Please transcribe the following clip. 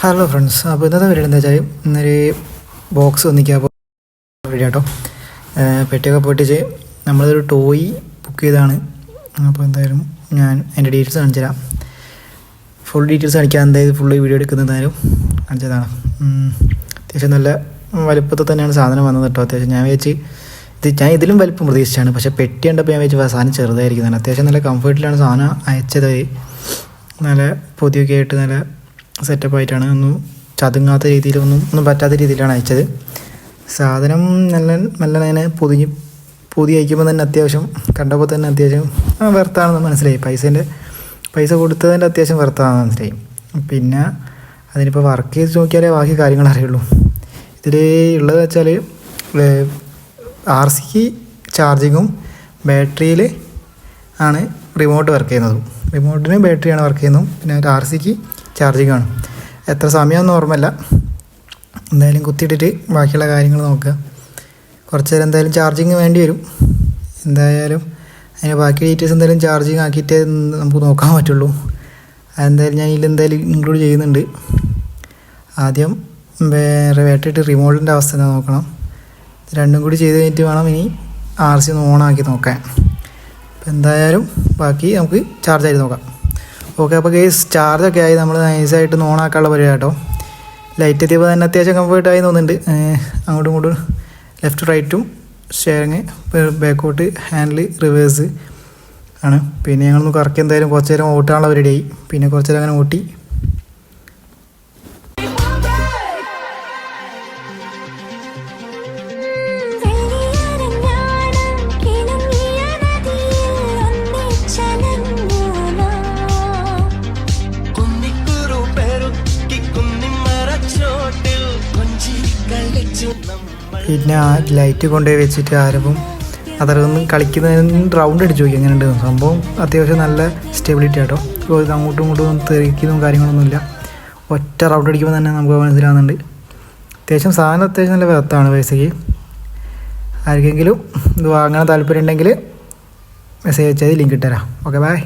Hello friends, അപ്പോൾ ഇന്നത്തെ video എന്താ വെച്ചാൽ ഇന്നൊരു ബോക്സ് ഒന്നിക്കാൻ വീഡിയോ കേട്ടോ. പെട്ടിയൊക്കെ പൊട്ടിച്ച് നമ്മളൊരു ടോയ് ബുക്ക് ചെയ്താണ്. അപ്പോൾ എന്തായാലും ഞാൻ അതിൻ്റെ ഡീറ്റെയിൽസ് കാണിച്ചു തരാം. ഫുൾ ഡീറ്റെയിൽസ് കാണിക്കാൻ എന്തായാലും ഫുള്ള് വീഡിയോ എടുക്കുന്നതായാലും കാണിച്ചതാണ്. അത്യാവശ്യം നല്ല വലുപ്പത്തിൽ തന്നെയാണ് സാധനം വന്നത് കേട്ടോ. അത്യാവശ്യം ഞാൻ ഞാൻ ഇതിലും വലുപ്പം പ്രതീക്ഷിച്ചാണ്, പക്ഷേ പെട്ടി കണ്ടപ്പോൾ ഞാൻ വെച്ച് സാധനം ചെറുതായിരിക്കുന്നതാണ്. അത്യാവശ്യം നല്ല കംഫർട്ടിലാണ് സാധനം അയച്ചത്. നല്ല പൊതിയൊക്കെ ആയിട്ട് നല്ല സെറ്റപ്പായിട്ടാണ്. ഒന്നും ചതുങ്ങാത്ത രീതിയിൽ ഒന്നും പറ്റാത്ത രീതിയിലാണ് അയച്ചത്. സാധനം നല്ല അങ്ങനെ പൊതി അയക്കുമ്പോൾ തന്നെ അത്യാവശ്യം കണ്ടപ്പോൾ തന്നെ അത്യാവശ്യം വെർത്താണെന്ന് മനസ്സിലായി. പൈസ കൊടുത്തതിൻ്റെ അത്യാവശ്യം വെർത്താണെന്ന് മനസ്സിലായി. പിന്നെ അതിനിപ്പോൾ വർക്ക് ചെയ്ത് നോക്കിയാലേ ബാക്കി കാര്യങ്ങൾ അറിയുള്ളൂ. ഇതിൽ ഉള്ളത് വെച്ചാൽ RCക്ക് ചാർജിങ്ങും ബാറ്ററിയിൽ ആണ് റിമോട്ട് വർക്ക് ചെയ്യുന്നതും. റിമോട്ടിന് ബാറ്ററിയാണ് വർക്ക് ചെയ്യുന്നതും, പിന്നെ RCക്ക് ചാർജിങ്ങാണ്. എത്ര സമയമൊന്നും ഓർമ്മയില്ല. എന്തായാലും കുത്തിയിട്ടിട്ട് ബാക്കിയുള്ള കാര്യങ്ങൾ നോക്കുക. കുറച്ച് നേരം എന്തായാലും ചാർജിങ് വേണ്ടി വരും. എന്തായാലും അതിന് ബാക്കി ഡീറ്റെയിൽസ് എന്തായാലും ചാർജിങ് ആക്കിയിട്ടേ നമുക്ക് നോക്കാൻ പറ്റുള്ളൂ. അതെന്തായാലും ഞാൻ ഇതിലെന്തായാലും ഇൻക്ലൂഡ് ചെയ്യുന്നുണ്ട്. ആദ്യം ബാറ്ററി റിമോട്ടിൻ്റെ അവസ്ഥ എന്താ നോക്കണം. രണ്ടും കൂടി ചെയ്ത് കഴിഞ്ഞിട്ട് വേണം ഇനി RC ഒന്ന് ഓണാക്കി നോക്കാൻ. അപ്പോൾ എന്തായാലും ബാക്കി നമുക്ക് ചാർജായിട്ട് നോക്കാം. ഓക്കെ, അപ്പോൾ കേസ് ചാർജൊക്കെ ആയി. നമ്മൾ നൈസായിട്ട് ഓണാക്കാനുള്ള പരിപാടി കേട്ടോ. ലൈറ്റ് എത്തിയപ്പോൾ തന്നെ അത്യാവശ്യം കംഫർട്ടായി തോന്നുന്നുണ്ട്. അങ്ങോട്ടും ഇങ്ങോട്ടും ലെഫ്റ്റ് റൈറ്റും ഷെയറിങ്, ബാക്കോട്ട് ഹാൻഡിൽ, റിവേഴ്സ് ആണ്. പിന്നെ ഞങ്ങളൊന്ന് കറക്കി എന്തായാലും കുറച്ച് നേരം ഓട്ടാനുള്ള പരിപാടിയായി. പിന്നെ കുറച്ച് നേരം അങ്ങനെ ഓട്ടി. പിന്നെ ആ ലൈറ്റ് കൊണ്ടുപോയി വെച്ചിട്ട് ആരവും അതറിയൊന്നും കളിക്കുന്നതിന് റൗണ്ട് അടിച്ച് നോക്കി എങ്ങനെയുണ്ട് സംഭവം. അത്യാവശ്യം നല്ല സ്റ്റെബിലിറ്റി ആട്ടോ. ഇത് അങ്ങോട്ടും ഇങ്ങോട്ടും ഒന്നും തെറിക്കുന്നതും കാര്യങ്ങളൊന്നുമില്ല. ഒറ്റ റൗണ്ട് അടിക്കുമ്പോൾ തന്നെ നമുക്ക് മനസ്സിലാകുന്നുണ്ട്. അത്യാവശ്യം സാധനം അത്യാവശ്യം നല്ല വ്യർത്താണ് പൈസയ്ക്ക്. ആർക്കെങ്കിലും ഇത് വാങ്ങാൻ താല്പര്യം ഉണ്ടെങ്കിൽ മെസ്സേജ് അയച്ചാൽ ലിങ്ക് ഇട്ടുതരാം. Okay, by.